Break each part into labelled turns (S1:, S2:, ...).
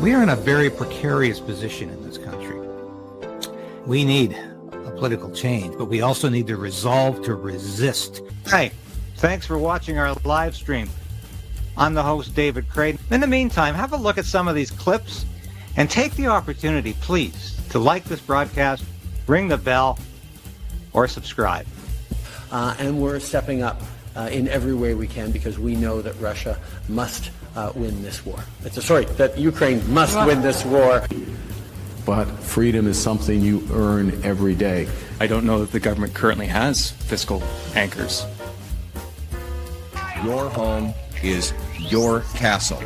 S1: We are in a very precarious position in this country. We need a political change, but we also need the resolve to resist. Hey, thanks for watching our live stream. I'm the host, David KRAYDEN. In the meantime, have a look at some of these clips and take the opportunity, please, to like this broadcast, ring the bell, or subscribe.
S2: And we're stepping up in every way we can because we know that Russia must win this war. That Ukraine must win this war.
S3: But freedom is something you earn every day.
S4: I don't know that the government currently has fiscal anchors.
S5: Your home is your castle.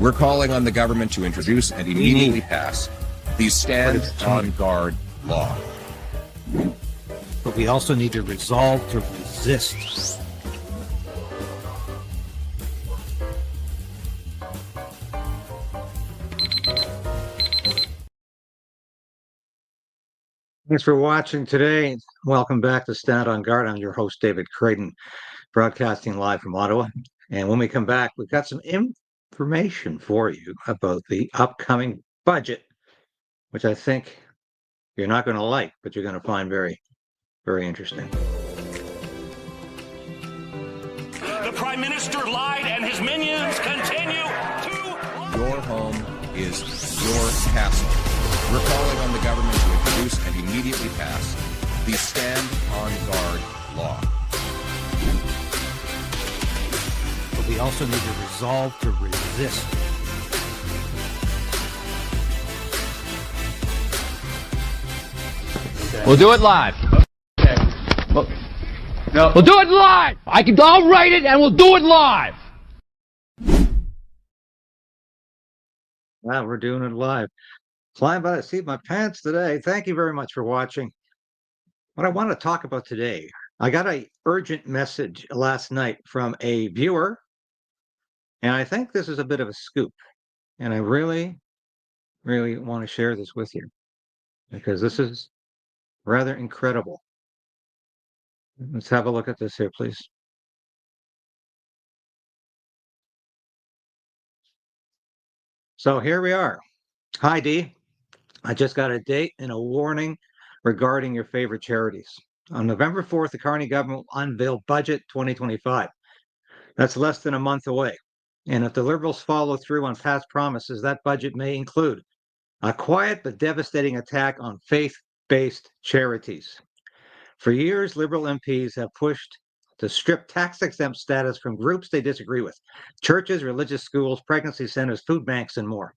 S5: We're calling on the government to introduce and immediately pass the Stand on Guard law.
S1: But we also need to resolve to resist. Thanks for watching today. Welcome back to Stand on Guard. I'm your host, David KRAYDEN, broadcasting live from Ottawa. And when we come back, we've got some information for you about the upcoming budget, which I think you're not going to like, but you're going to find very, very interesting.
S6: The Prime Minister lied and his minions continue to lie.
S5: Your home is your castle. We're calling on the government to introduce and immediately pass the Stand on Guard law.
S1: But we also need to resolve to resist.
S7: We'll do it live. Okay. No. We'll do it live. I'll write it and we'll do it live.
S1: Wow, we're doing it live. Flying by the seat of my pants today. Thank you very much for watching. What I want to talk about today, I got an urgent message last night from a viewer, and I think this is a bit of a scoop. And I really, really want to share this with you because this is rather incredible. Let's have a look at this here, please. So here we are. Hi, Dee. I just got a date and a warning regarding your favorite charities. On November 4th, the Carney government will unveil Budget 2025. That's less than a month away. And if the Liberals follow through on past promises, that budget may include a quiet but devastating attack on faith-based charities. For years, Liberal MPs have pushed to strip tax-exempt status from groups they disagree with: churches, religious schools, pregnancy centers, food banks, and more.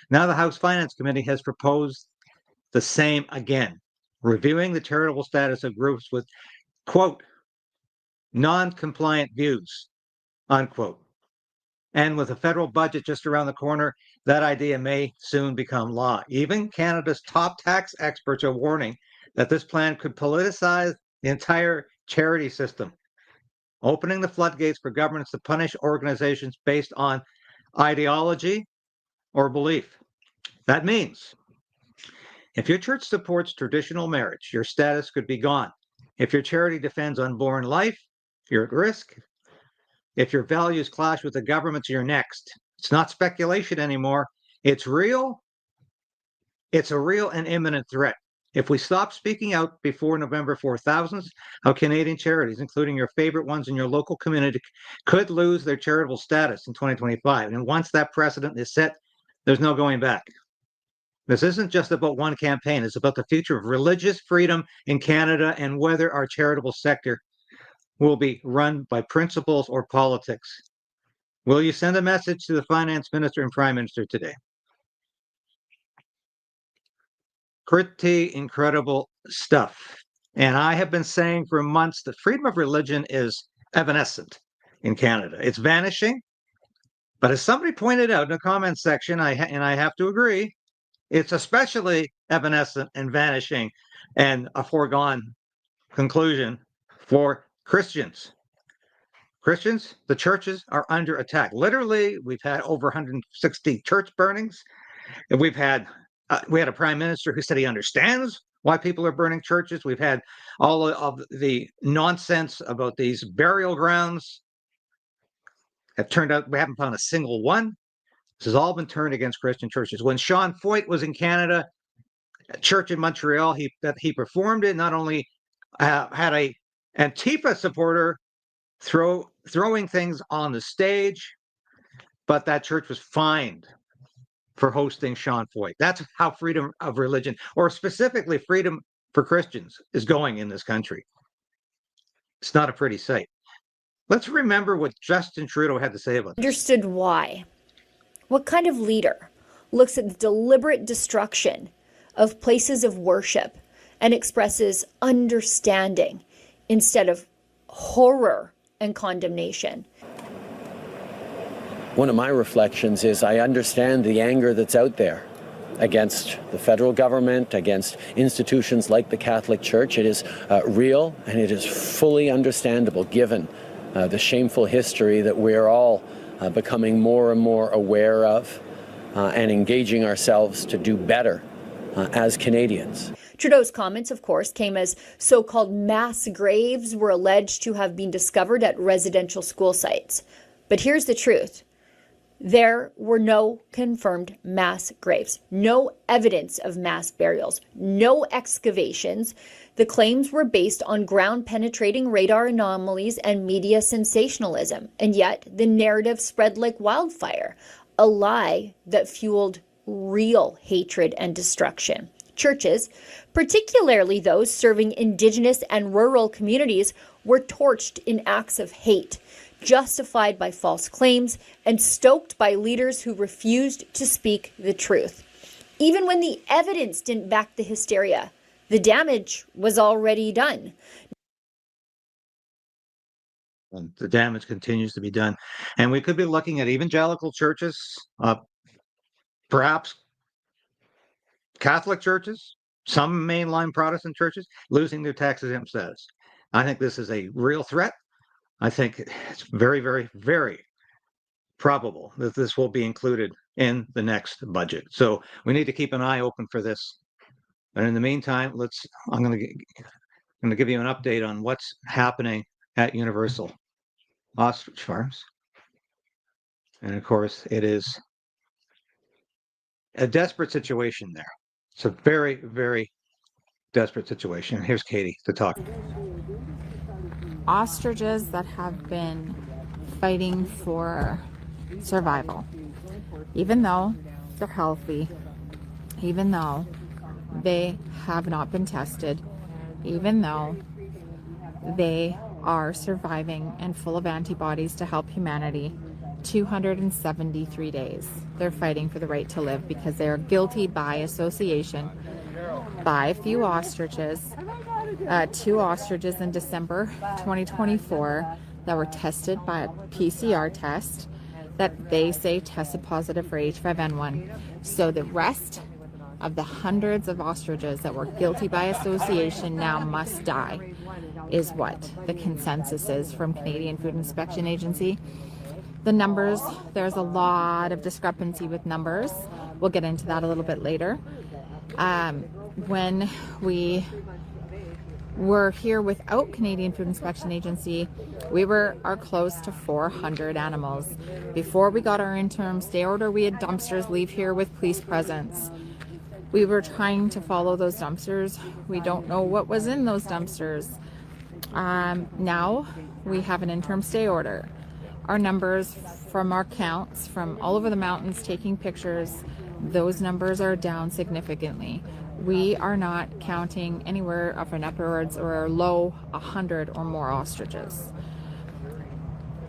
S1: Now the House Finance Committee has proposed the same again, reviewing the charitable status of groups with, quote, non-compliant views, unquote. And with a federal budget just around the corner, that idea may soon become law. Even Canada's top tax experts are warning that this plan could politicize the entire charity system, opening the floodgates for governments to punish organizations based on ideology or belief. That means if your church supports traditional marriage, your status could be gone. If your charity defends unborn life, you're at risk. If your values clash with the government's, you're next. It's not speculation anymore. It's real. It's a real and imminent threat. If we stop speaking out before November 4th, thousands of Canadian charities, including your favorite ones in your local community, could lose their charitable status in 2025. And once that precedent is set, there's no going back. This isn't just about one campaign. It's about the future of religious freedom in Canada and whether our charitable sector will be run by principles or politics. Will you send a message to the Finance Minister and Prime Minister today? Pretty incredible stuff. And I have been saying for months that freedom of religion is evanescent in Canada. It's vanishing. But as somebody pointed out in the comments section, I have to agree, it's especially evanescent and vanishing and a foregone conclusion for Christians. Christians, the churches are under attack. Literally, we've had over 160 church burnings. And we had a prime minister who said he understands why people are burning churches. We've had all of the nonsense about these burial grounds. It turned out we haven't found a single one This has all been turned against Christian churches. When Sean Foyt was in Canada, a church in Montreal, he performed it. Not only had a Antifa supporter throwing things on the stage, but that church was fined for hosting Sean Foyt. That's how freedom of religion, or specifically freedom for Christians, is going in this country. It's not a pretty sight. Let's remember what Justin Trudeau had to say about this.
S8: Understood why. What kind of leader looks at the deliberate destruction of places of worship and expresses understanding instead of horror and condemnation?
S2: One of my reflections is I understand the anger that's out there against the federal government, against institutions like the Catholic Church. It is real, and it is fully understandable given the shameful history that we're all becoming more and more aware of and engaging ourselves to do better as Canadians.
S8: Trudeau's comments, of course, came as so-called mass graves were alleged to have been discovered at residential school sites. But here's the truth. There were no confirmed mass graves, no evidence of mass burials, no excavations. The claims were based on ground-penetrating radar anomalies and media sensationalism, and yet the narrative spread like wildfire, a lie that fueled real hatred and destruction. Churches, particularly those serving Indigenous and rural communities, were torched in acts of hate, justified by false claims and stoked by leaders who refused to speak the truth. Even when the evidence didn't back the hysteria, the damage was already done.
S1: And the damage continues to be done. And we could be looking at evangelical churches, perhaps Catholic churches, some mainline Protestant churches losing their tax exempt status. I think this is a real threat. I think it's very, very, very probable that this will be included in the next budget. So we need to keep an eye open for this. And in the meantime, I'm going to give you an update on what's happening at Universal Ostrich Farms. And of course, it is a desperate situation there. It's a very, very desperate situation. Here's Katie to talk.
S9: Ostriches that have been fighting for survival, even though they're healthy, even though they have not been tested, even though they are surviving and full of antibodies to help humanity. 273 days they're fighting for the right to live because they are guilty by association by a few ostriches. 2 ostriches in December 2024 that were tested by a PCR test that they say tested positive for H5N1. So the rest of the hundreds of ostriches that were guilty by association now must die, is what the consensus is from Canadian Food Inspection Agency. The numbers, there's a lot of discrepancy with numbers. We'll get into that a little bit later. When we were here without Canadian Food Inspection Agency, we are close to 400 animals. Before we got our interim stay order, we had dumpsters leave here with police presence. We were trying to follow those dumpsters. We don't know what was in those dumpsters. Now we have an interim stay order. Our numbers from our counts from all over the mountains taking pictures, those numbers are down significantly. We are not counting anywhere up and upwards or low 100 or more ostriches.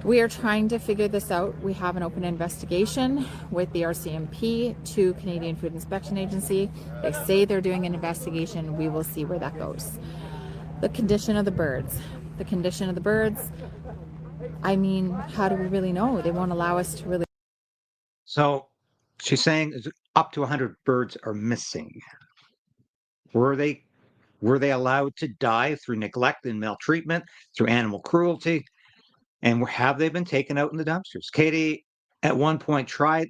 S9: We are trying to figure this out. We have an open investigation with the RCMP to Canadian Food Inspection Agency. They say they're doing an investigation. We will see where that goes. The condition of the birds. The condition of the birds, I mean, how do we really know? They won't allow us to really.
S1: So she's saying up to 100 birds are missing. Were they allowed to die through neglect and maltreatment, through animal cruelty? And have they been taken out in the dumpsters? Katie, at one point, tried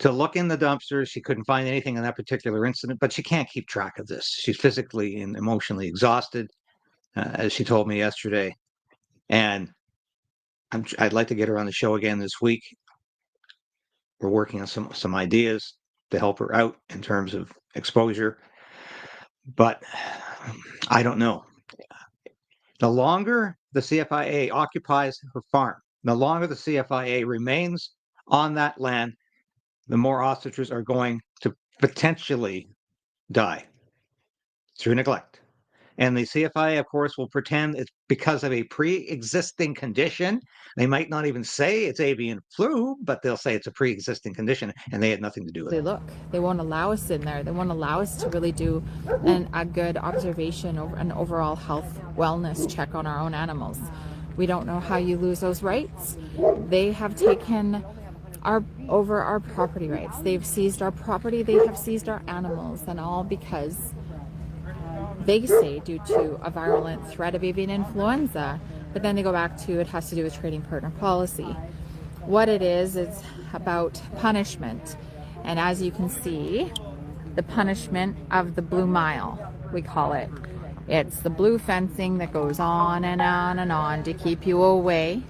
S1: to look in the dumpsters. She couldn't find anything in that particular incident, but she can't keep track of this. She's physically and emotionally exhausted, as she told me yesterday. And I'd like to get her on the show again this week We're working on some ideas to help her out in terms of exposure, but I don't know. The longer the CFIA occupies her farm, the longer the CFIA remains on that land, the more ostriches are going to potentially die through neglect. And the CFIA, of course, will pretend it's because of a pre-existing condition. They might not even say it's avian flu, but they'll say it's a pre-existing condition, and they had nothing to do with it.
S9: Look, they won't allow us in there. They won't allow us to really do a good observation over an overall health wellness check on our own animals. We don't know how you lose those rights. They have taken over our property rights. They've seized our property. They have seized our animals, and all because they say due to a virulent threat of avian influenza, but then they go back to it has to do with trading partner policy. What it is about punishment. And as you can see, the punishment of the blue mile, we call it. It's the blue fencing that goes on and on and on to keep you away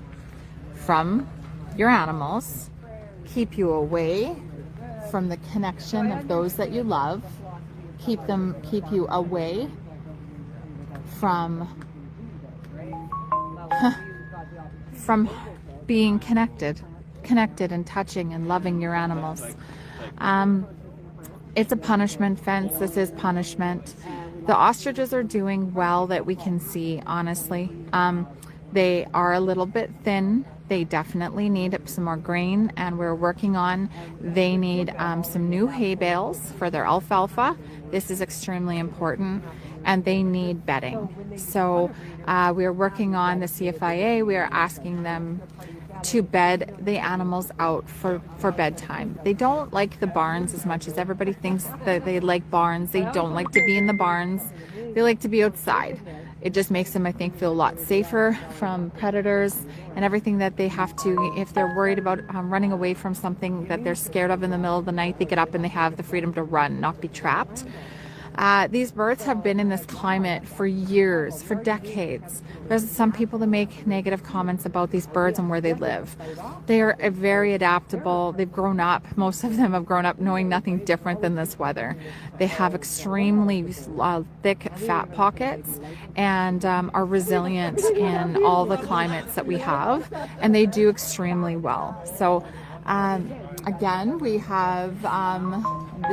S9: from your animals, keep you away from the connection of those that you love, keep you away from being connected and touching and loving your animals. It's a punishment fence. This is punishment. The ostriches are doing well that we can see, honestly. They are a little bit thin. They definitely need some more grain, and we're working on, they need some new hay bales for their alfalfa. This is extremely important, and they need bedding. So we are working on the CFIA. We are asking them to bed the animals out for bedtime. They don't like the barns as much as everybody thinks that they like barns. They don't like to be in the barns. They like to be outside. It just makes them, I think, feel a lot safer from predators and everything that they have to. If they're worried about running away from something that they're scared of in the middle of the night, they get up and they have the freedom to run, not be trapped. These birds have been in this climate for years, for decades. There's some people that make negative comments about these birds and where they live. They are very adaptable. They've grown up, most of them have grown up knowing nothing different than this weather. They have extremely thick fat pockets and are resilient in all the climates that we have, and they do extremely well. So again, we have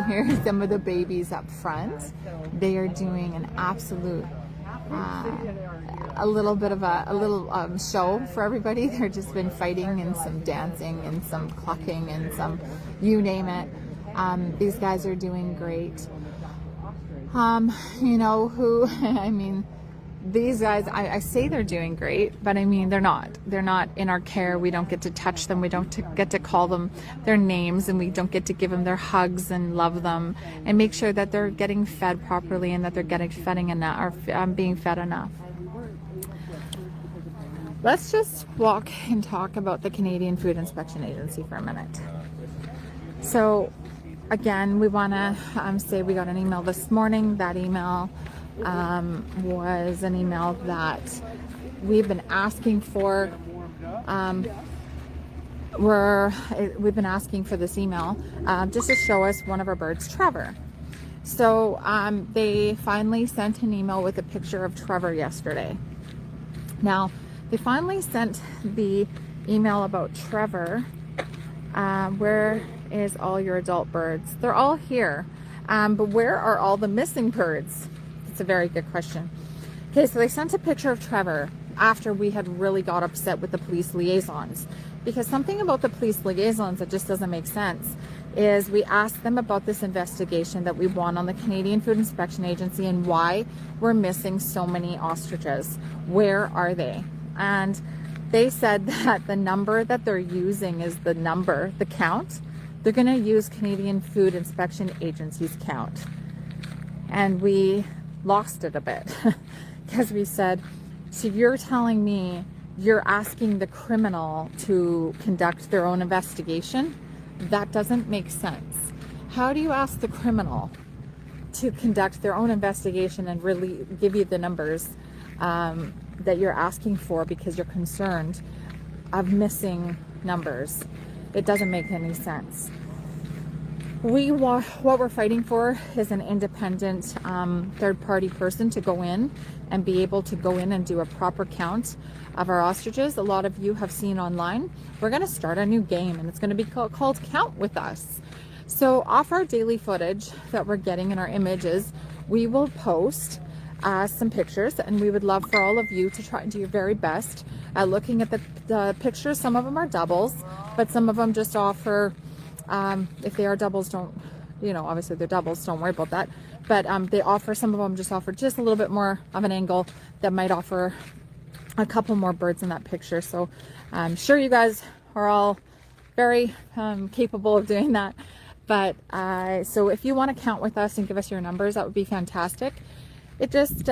S9: here's some of the babies up front. They are doing an absolute a little bit of a show for everybody. They've just been fighting and some dancing and some clucking and some, you name it. These guys are doing great. You know who, I mean, these guys, I say they're doing great, but I mean, they're not in our care. We don't get to touch them. We don't get to call them their names, and we don't get to give them their hugs and love them and make sure that they're getting fed properly and that they're getting being fed enough. Let's just walk and talk about the Canadian Food Inspection Agency for a minute. So again, we want to say we got an email this morning. That email was an email that we've been asking for. We've been asking for this email just to show us one of our birds, Trevor. So they finally sent an email with a picture of Trevor yesterday. Now, they finally sent the email about Trevor. Where is all your adult birds? They're all here. But where are all the missing birds? It's a very good question. Okay, so they sent a picture of Trevor after we had really got upset with the police liaisons, because something about the police liaisons that just doesn't make sense is we asked them about this investigation that we won on the Canadian Food Inspection Agency and why we're missing so many ostriches. Where are they? And they said that the number that they're using is the count. They're going to use Canadian Food Inspection Agency's count. And we lost it a bit because we said, so you're telling me you're asking the criminal to conduct their own investigation? That doesn't make sense. How do you ask the criminal to conduct their own investigation and really give you the numbers that you're asking for because you're concerned of missing numbers? It doesn't make any sense. What we're fighting for is an independent third-party person to go in and be able to go in and do a proper count of our ostriches. A lot of you have seen online. We're going to start a new game, and it's going to be called Count With Us. So off our daily footage that we're getting in our images, we will post some pictures, and we would love for all of you to try and do your very best at looking at the pictures. Some of them are doubles, but some of them just offer, if they are doubles, don't, you know, obviously they're doubles, don't worry about that. But they offer, some of them just offer just a little bit more of an angle that might offer a couple more birds in that picture. So I'm sure you guys are all very capable of doing that. But so if you want to count with us and give us your numbers, that would be fantastic. It just,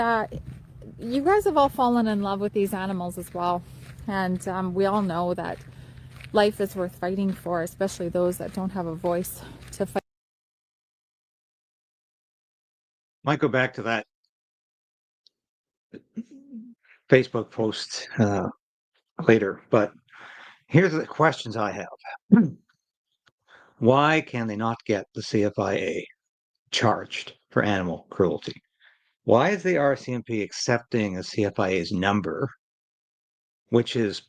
S9: you guys have all fallen in love with these animals as well. And we all know that life is worth fighting for, especially those that don't have a voice to fight.
S1: Might go back to that Facebook post later, but here's the questions I have. Why can they not get the CFIA charged for animal cruelty? Why is the RCMP accepting a CFIA's number, which is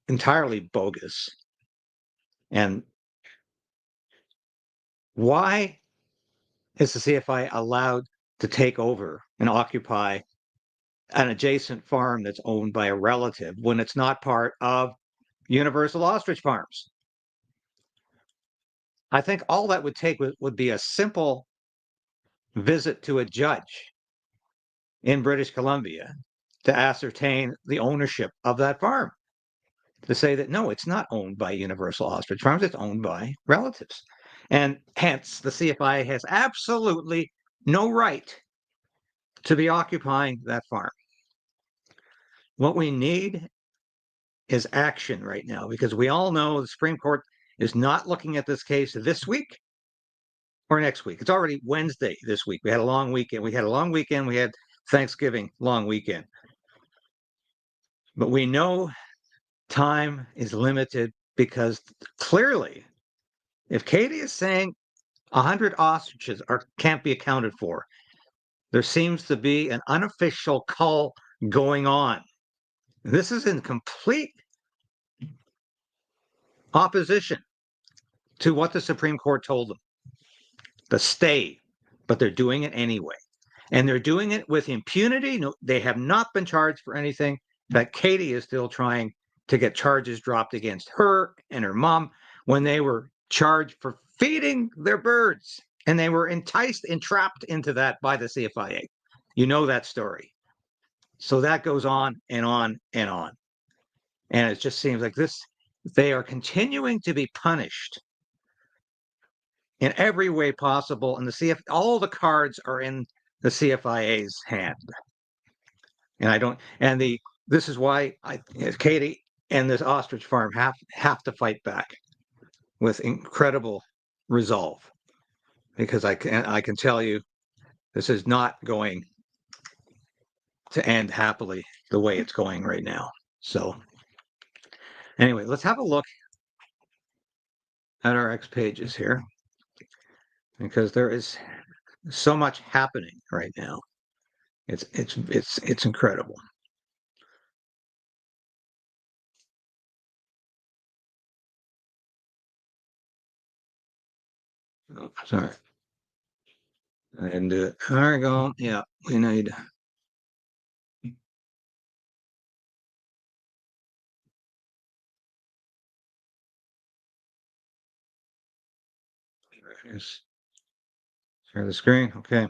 S1: entirely bogus? And why is the CFIA allowed to take over and occupy an adjacent farm that's owned by a relative when it's not part of Universal Ostrich Farms? I think all that would take would be a simple visit to a judge in British Columbia to ascertain the ownership of that farm, to say that no, it's not owned by Universal Ostrich Farms, it's owned by relatives. And hence, the CFIA has absolutely no right to be occupying that farm. What we need is action right now, because we all know the Supreme Court is not looking at this case this week or next week. It's already Wednesday this week. We had a long weekend. We had Thanksgiving long weekend. But we know time is limited, because clearly, if Katie is saying 100 ostriches can't be accounted for, there seems to be an unofficial cull going on. This is in complete opposition to what the Supreme Court told them, the stay, but they're doing it anyway. And they're doing it with impunity. No, they have not been charged for anything. In fact, Katie is still trying to get charges dropped against her and her mom when they were charged for feeding their birds. And they were entrapped into that by the CFIA. You know that story. So that goes on and on and on. And it just seems like they are continuing to be punished in every way possible. And all the cards are in the CFIA's hand. And this is why Katie and this ostrich farm have to fight back with incredible resolve, because I can tell you this is not going to end happily the way it's going right now. So anyway, let's have a look at our X pages here, because there is so much happening right now. It's incredible. Oh, sorry. I didn't do it. There we go. Yeah, we need. Share the screen. Okay.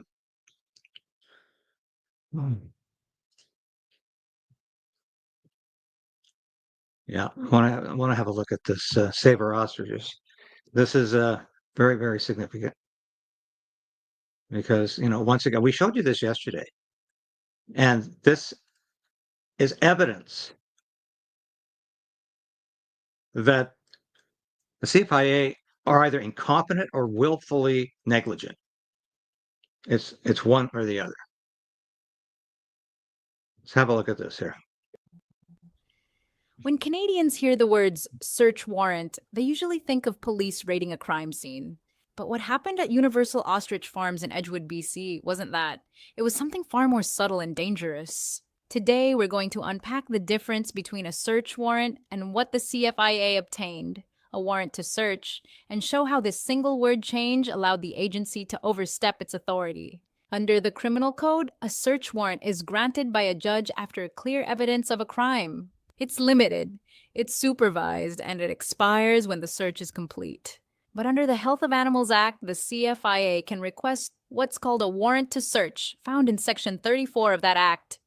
S1: Yeah, I want to have a look at this Save Our Ostriches. This is very, very significant, because, once again, we showed you this yesterday, and this is evidence that the CFIA are either incompetent or willfully negligent. It's one or the other. Let's have a look at this here.
S10: When Canadians hear the words search warrant, they usually think of police raiding a crime scene. But what happened at Universal Ostrich Farms in Edgewood, BC wasn't that. It was something far more subtle and dangerous. Today, we're going to unpack the difference between a search warrant and what the CFIA obtained, a warrant to search, and show how this single word change allowed the agency to overstep its authority. Under the criminal code, a search warrant is granted by a judge after clear evidence of a crime. It's limited, it's supervised, and it expires when the search is complete. But under the Health of Animals Act, the CFIA can request what's called a warrant to search, found in Section 34 of that act.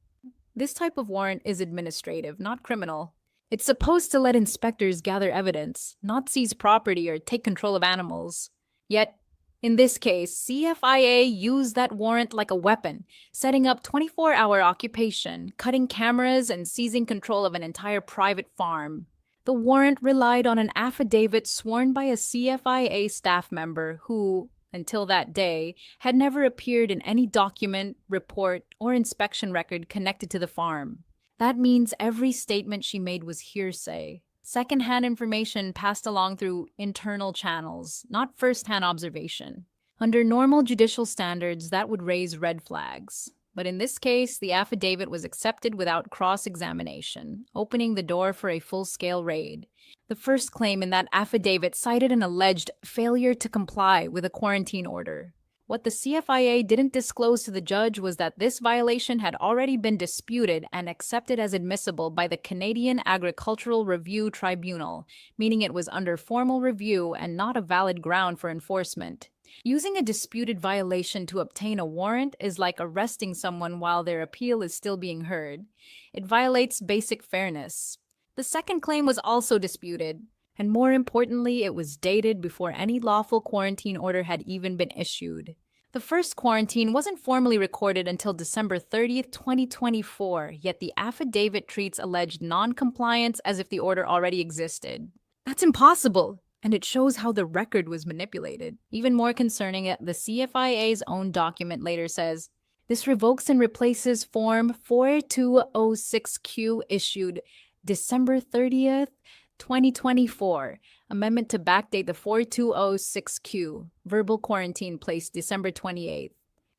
S10: This type of warrant is administrative, not criminal. It's supposed to let inspectors gather evidence, not seize property or take control of animals. Yet, in this case, CFIA used that warrant like a weapon, setting up 24-hour occupation, cutting cameras, and seizing control of an entire private farm. The warrant relied on an affidavit sworn by a CFIA staff member who, until that day, had never appeared in any document, report, or inspection record connected to the farm. That means every statement she made was hearsay. Second-hand information passed along through internal channels, not first-hand observation. Under normal judicial standards, that would raise red flags. But in this case, the affidavit was accepted without cross-examination, opening the door for a full-scale raid. The first claim in that affidavit cited an alleged failure to comply with a quarantine order. What the CFIA didn't disclose to the judge was that this violation had already been disputed and accepted as admissible by the Canadian Agricultural Review Tribunal, meaning it was under formal review and not a valid ground for enforcement. Using a disputed violation to obtain a warrant is like arresting someone while their appeal is still being heard. It violates basic fairness. The second claim was also disputed, and more importantly, it was dated before any lawful quarantine order had even been issued. The first quarantine wasn't formally recorded until December 30th, 2024, yet the affidavit treats alleged non-compliance as if the order already existed. That's impossible, and it shows how the record was manipulated. Even more concerning, the CFIA's own document later says, this revokes and replaces Form 4206Q issued December 30th, 2024, amendment to backdate the 4206Q, verbal quarantine placed December 28th.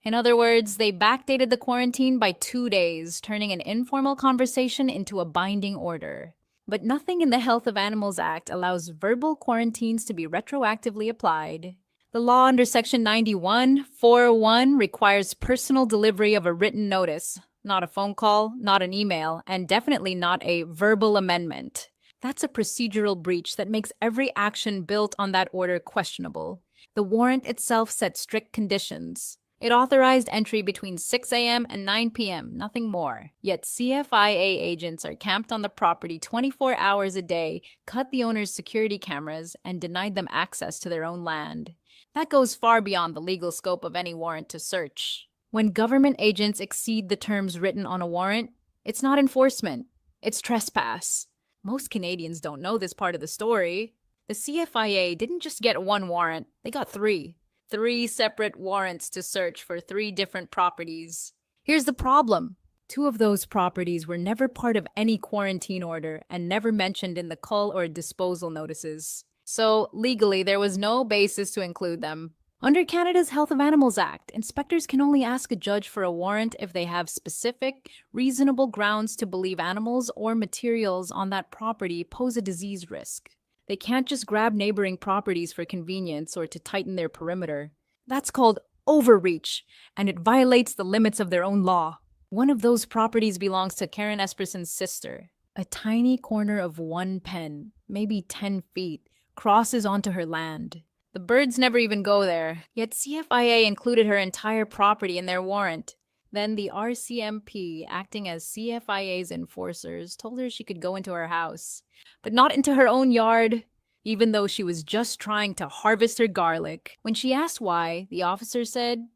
S10: In other words, they backdated the quarantine by 2 days, turning an informal conversation into a binding order. But nothing in the Health of Animals Act allows verbal quarantines to be retroactively applied. The law under Section 91(4)(1) requires personal delivery of a written notice, not a phone call, not an email, and definitely not a verbal amendment. That's a procedural breach that makes every action built on that order questionable. The warrant itself set strict conditions. It authorized entry between 6 a.m. and 9 p.m., nothing more. Yet CFIA agents are camped on the property 24 hours a day, cut the owner's security cameras, and denied them access to their own land. That goes far beyond the legal scope of any warrant to search. When government agents exceed the terms written on a warrant, it's not enforcement, it's trespass. Most Canadians don't know this part of the story. The CFIA didn't just get one warrant, they got three. 3 separate warrants to search for 3 different properties. Here's the problem. 2 of those properties were never part of any quarantine order and never mentioned in the cull or disposal notices. So, legally, there was no basis to include them. Under Canada's Health of Animals Act, inspectors can only ask a judge for a warrant if they have specific, reasonable grounds to believe animals or materials on that property pose a disease risk. They can't just grab neighboring properties for convenience or to tighten their perimeter. That's called overreach, and it violates the limits of their own law. One of those properties belongs to Karen Esperson's sister. A tiny corner of 1 pen, maybe 10 feet, crosses onto her land. The birds never even go there, yet CFIA included her entire property in their warrant. Then the RCMP, acting as CFIA's enforcers, told her she could go into her house, but not into her own yard, even though she was just trying to harvest her garlic. When she asked why, the officer said,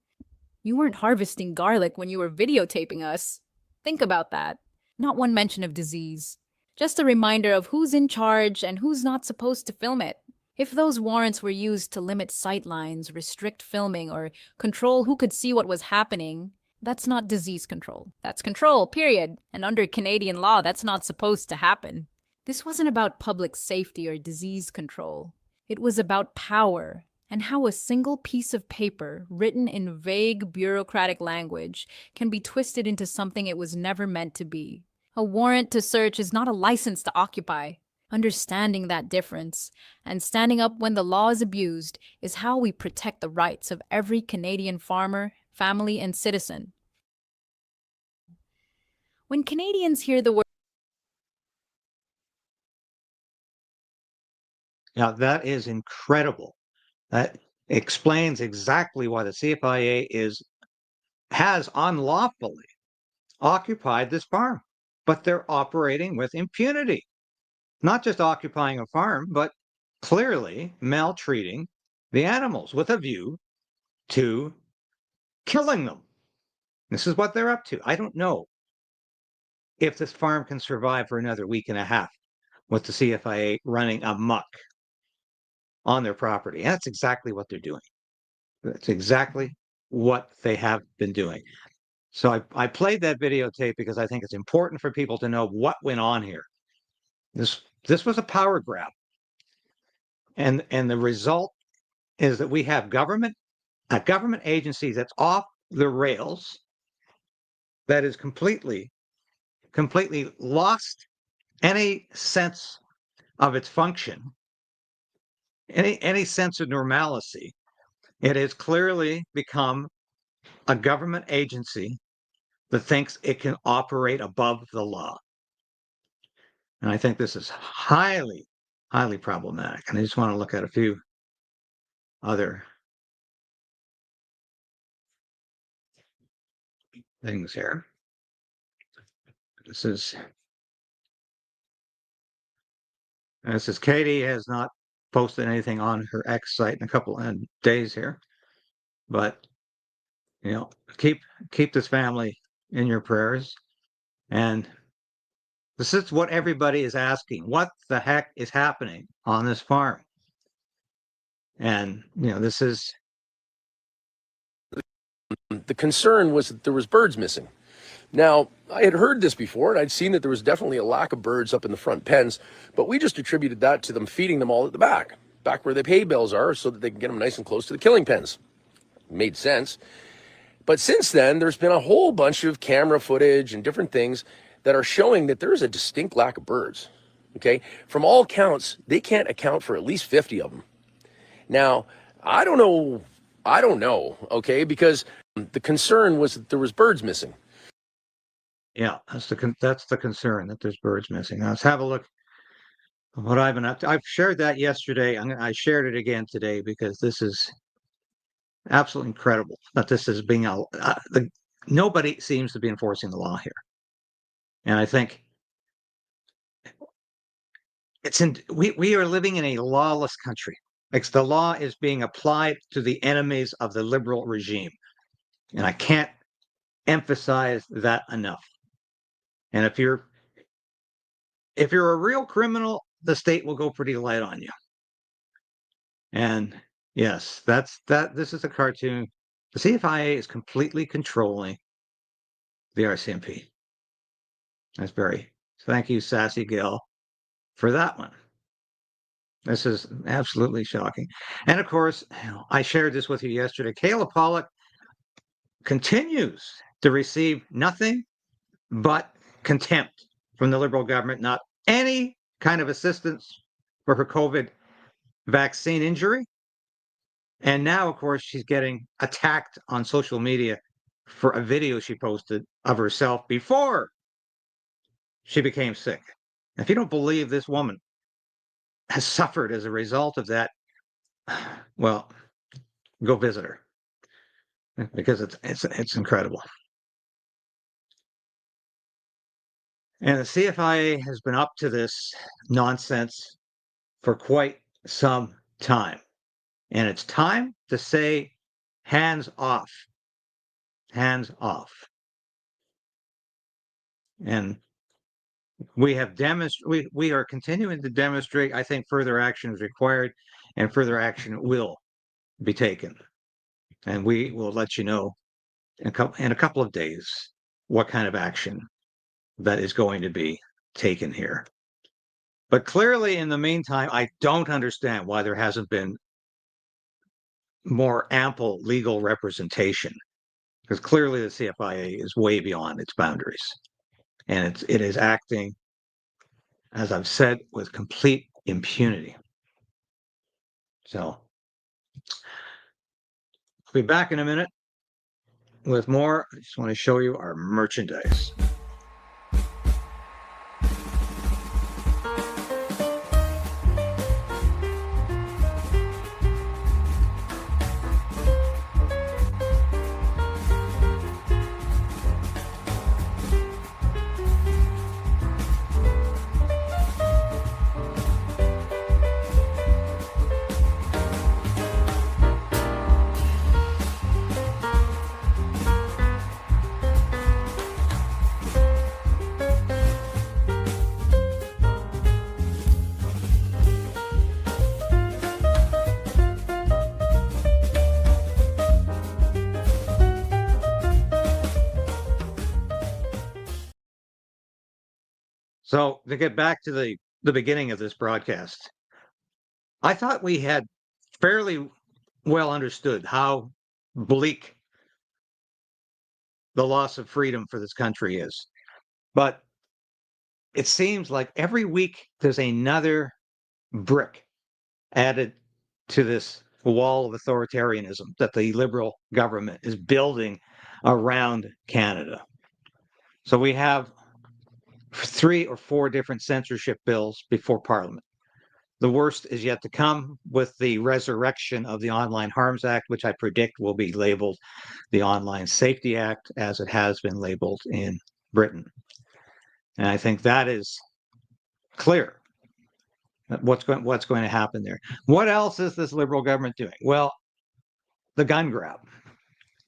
S10: "You weren't harvesting garlic when you were videotaping us." Think about that. Not one mention of disease. Just a reminder of who's in charge and who's not supposed to film it. If those warrants were used to limit sightlines, restrict filming, or control who could see what was happening, that's not disease control. That's control, period. And under Canadian law, that's not supposed to happen. This wasn't about public safety or disease control. It was about power and how a single piece of paper written in vague bureaucratic language can be twisted into something it was never meant to be. A warrant to search is not a license to occupy. Understanding that difference and standing up when the law is abused is how we protect the rights of every Canadian farmer, family, and citizen. When Canadians hear the word
S1: Now, that is incredible. That explains exactly why the CFIA has unlawfully occupied this farm, but they're operating with impunity. Not just occupying a farm, but clearly maltreating the animals with a view to killing them. This is what they're up to. I don't know if this farm can survive for another week and a half with the CFIA running amok on their property. And that's exactly what they're doing. That's exactly what they have been doing. So I played that videotape because I think it's important for people to know what went on here. This was a power grab. And the result is that we have a government agency that's off the rails, that is completely lost any sense of its function, any sense of normalcy. It has clearly become a government agency that thinks it can operate above the law. And I think this is highly, highly problematic. And I just want to look at a few other things here. This is Katie has not posted anything on her X site in a couple of days here, but keep this family in your prayers. And this is what everybody is asking: what the heck is happening on this farm? And this is
S11: the concern was that there was birds missing. Now, I had heard this before, and I'd seen that there was definitely a lack of birds up in the front pens, but we just attributed that to them feeding them all at the back where the hay bales are, so that they can get them nice and close to the killing pens. Made sense. But since then, there's been a whole bunch of camera footage and different things that are showing that there is a distinct lack of birds. Okay? From all counts, they can't account for at least 50 of them. Now, I don't know, okay? Because the concern was that there was birds missing.
S1: Yeah, that's the concern, that there's birds missing. Now let's have a look at what I've been up to. I've shared that yesterday. I shared it again today because this is absolutely incredible that this is being nobody seems to be enforcing the law here. And I think we are living in a lawless country. Like, the law is being applied to the enemies of the liberal regime. And I can't emphasize that enough. And if you're a real criminal, the state will go pretty light on you. And yes, this is a cartoon. The CFIA is completely controlling the RCMP. Thank you, Sassy Gill, for that one. This is absolutely shocking. And of course, I shared this with you yesterday. Kayla Pollock continues to receive nothing but contempt from the Liberal government, not any kind of assistance for her COVID vaccine injury. And now, of course, she's getting attacked on social media for a video she posted of herself before she became sick. If you don't believe this woman has suffered as a result of that, well, go visit her, because it's incredible. And the CFIA has been up to this nonsense for quite some time. And it's time to say, hands off. Hands off. And we are continuing to demonstrate. I think further action is required, and further action will be taken. And we will let you know in a couple of days what kind of action that is going to be taken here. But clearly, in the meantime, I don't understand why there hasn't been more ample legal representation, because clearly the CFIA is way beyond its boundaries, and it is acting, as I've said, with complete impunity. So I'll be back in a minute with more. I just want to show you our merchandise. So to get back to the beginning of this broadcast, I thought we had fairly well understood how bleak the loss of freedom for this country is. But it seems like every week there's another brick added to this wall of authoritarianism that the Liberal government is building around Canada. So we have 3 or 4 different censorship bills before Parliament. The worst is yet to come with the resurrection of the Online Harms Act, which I predict will be labeled the Online Safety Act, as it has been labeled in Britain. And I think that is clear what's going to happen there. What else is this Liberal government doing? Well, the gun grab.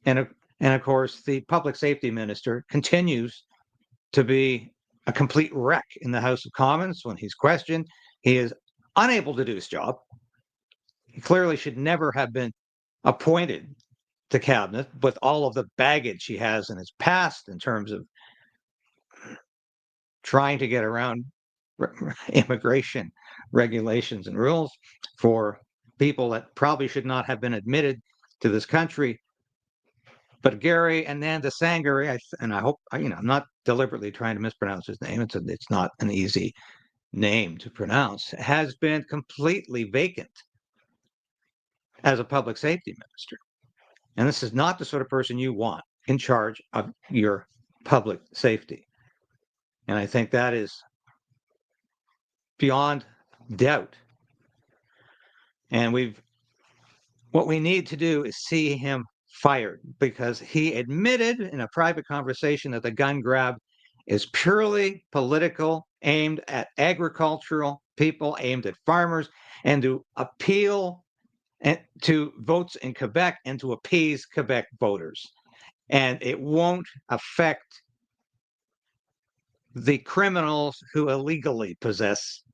S1: And of course, the public safety minister continues to be a complete wreck in the House of Commons when he's questioned. He is unable to do his job. He clearly should never have been appointed to cabinet with all of the baggage he has in his past in terms of trying to get around immigration regulations and rules for people that probably should not have been admitted to this country. But Gary Ananda Sangari, and I hope, I'm not deliberately trying to mispronounce his name. It's not an easy name to pronounce, has been completely vacant as a public safety minister. And this is not the sort of person you want in charge of your public safety. And I think that is beyond doubt. And what we need to do is see him fired, because he admitted in a private conversation that the gun grab is purely political, aimed at agricultural people, aimed at farmers, and to appeal to votes in Quebec and to appease Quebec voters. And it won't affect the criminals who illegally possess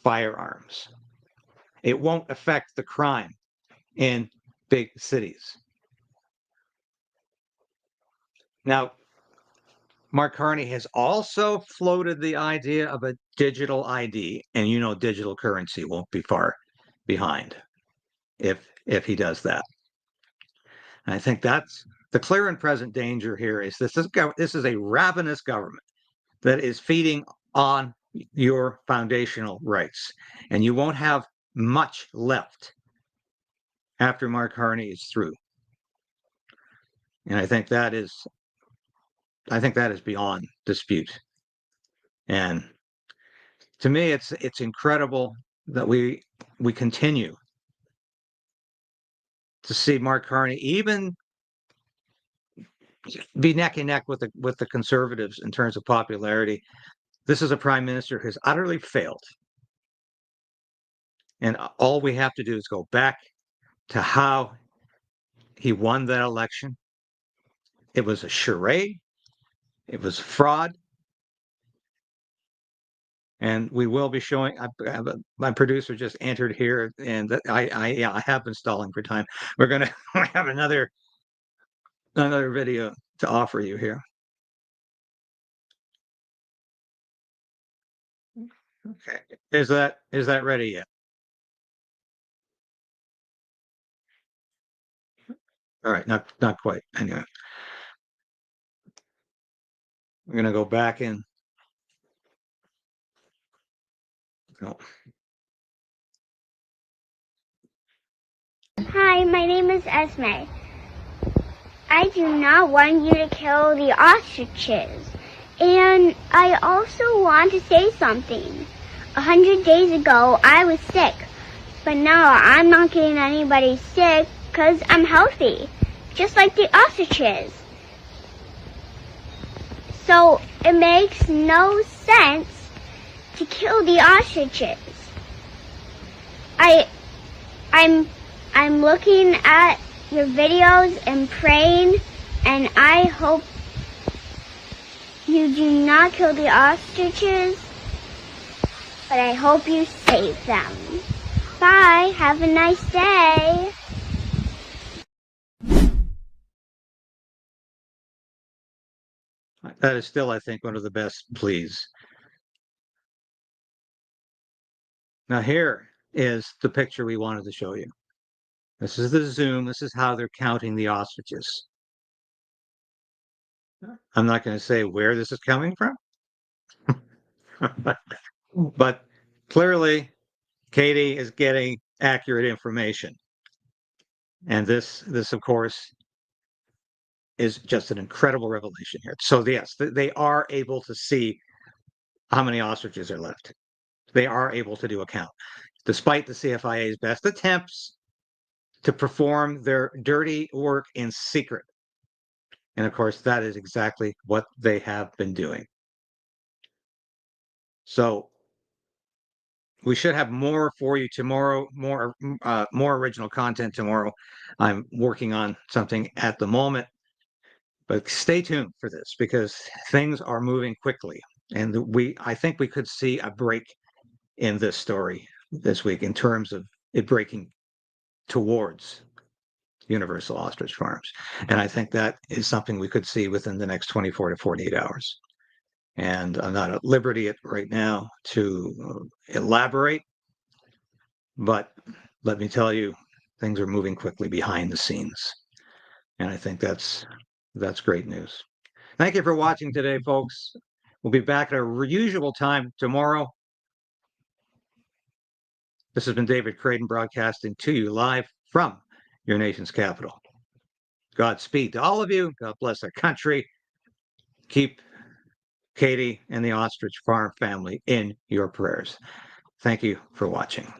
S1: firearms. It won't affect the crime in big cities. Now, Mark Carney has also floated the idea of a digital ID, and digital currency won't be far behind if he does that. And I think that's the clear and present danger here. Is this is a ravenous government that is feeding on your foundational rights, and you won't have much left after Mark Carney is through. And I think that is beyond dispute. And to me, it's incredible that we continue to see Mark Carney even be neck and neck with the conservatives in terms of popularity. This is a prime minister who's utterly failed. And all we have to do is go back to how he won that election. It was a charade. It was fraud. And we will be showing. My producer just entered here, and I have been stalling for time. We're gonna have another video to offer you here. Okay. Is that ready yet? All right, not quite. Anyway, we're gonna go back in. Oh.
S12: Hi, my name is Esme. I do not want you to kill the ostriches. And I also want to say something. 100 days ago, I was sick. But now I'm not getting anybody sick because I'm healthy. Just like the ostriches. So it makes no sense to kill the ostriches. I'm looking at your videos and praying, and I hope you do not kill the ostriches, but I hope you save them. Bye. Have a nice day.
S1: That is still, I think, one of the best pleas. Now here is the picture we wanted to show you. This is the zoom. This is how they're counting the ostriches. I'm not going to say where this is coming from, but clearly Katie is getting accurate information. And this of course, is just an incredible revelation here. So yes, they are able to see how many ostriches are left. They are able to do a count, despite the CFIA's best attempts to perform their dirty work in secret. And of course, that is exactly what they have been doing. So we should have more for you tomorrow, more original content tomorrow. I'm working on something at the moment, but stay tuned for this because things are moving quickly. And I think we could see a break in this story this week in terms of it breaking towards universal ostrich farms. And I think that is something we could see within the next 24 to 48 hours. And I'm not at liberty right now to elaborate, but let me tell you, things are moving quickly behind the scenes. And I think that's great news. Thank you for watching today, folks. We'll be back at our usual time tomorrow. This has been David Krayden broadcasting to you live from your nation's capital. Godspeed to all of you. God bless our country. Keep Katie and the ostrich farm family in your prayers. Thank you for watching.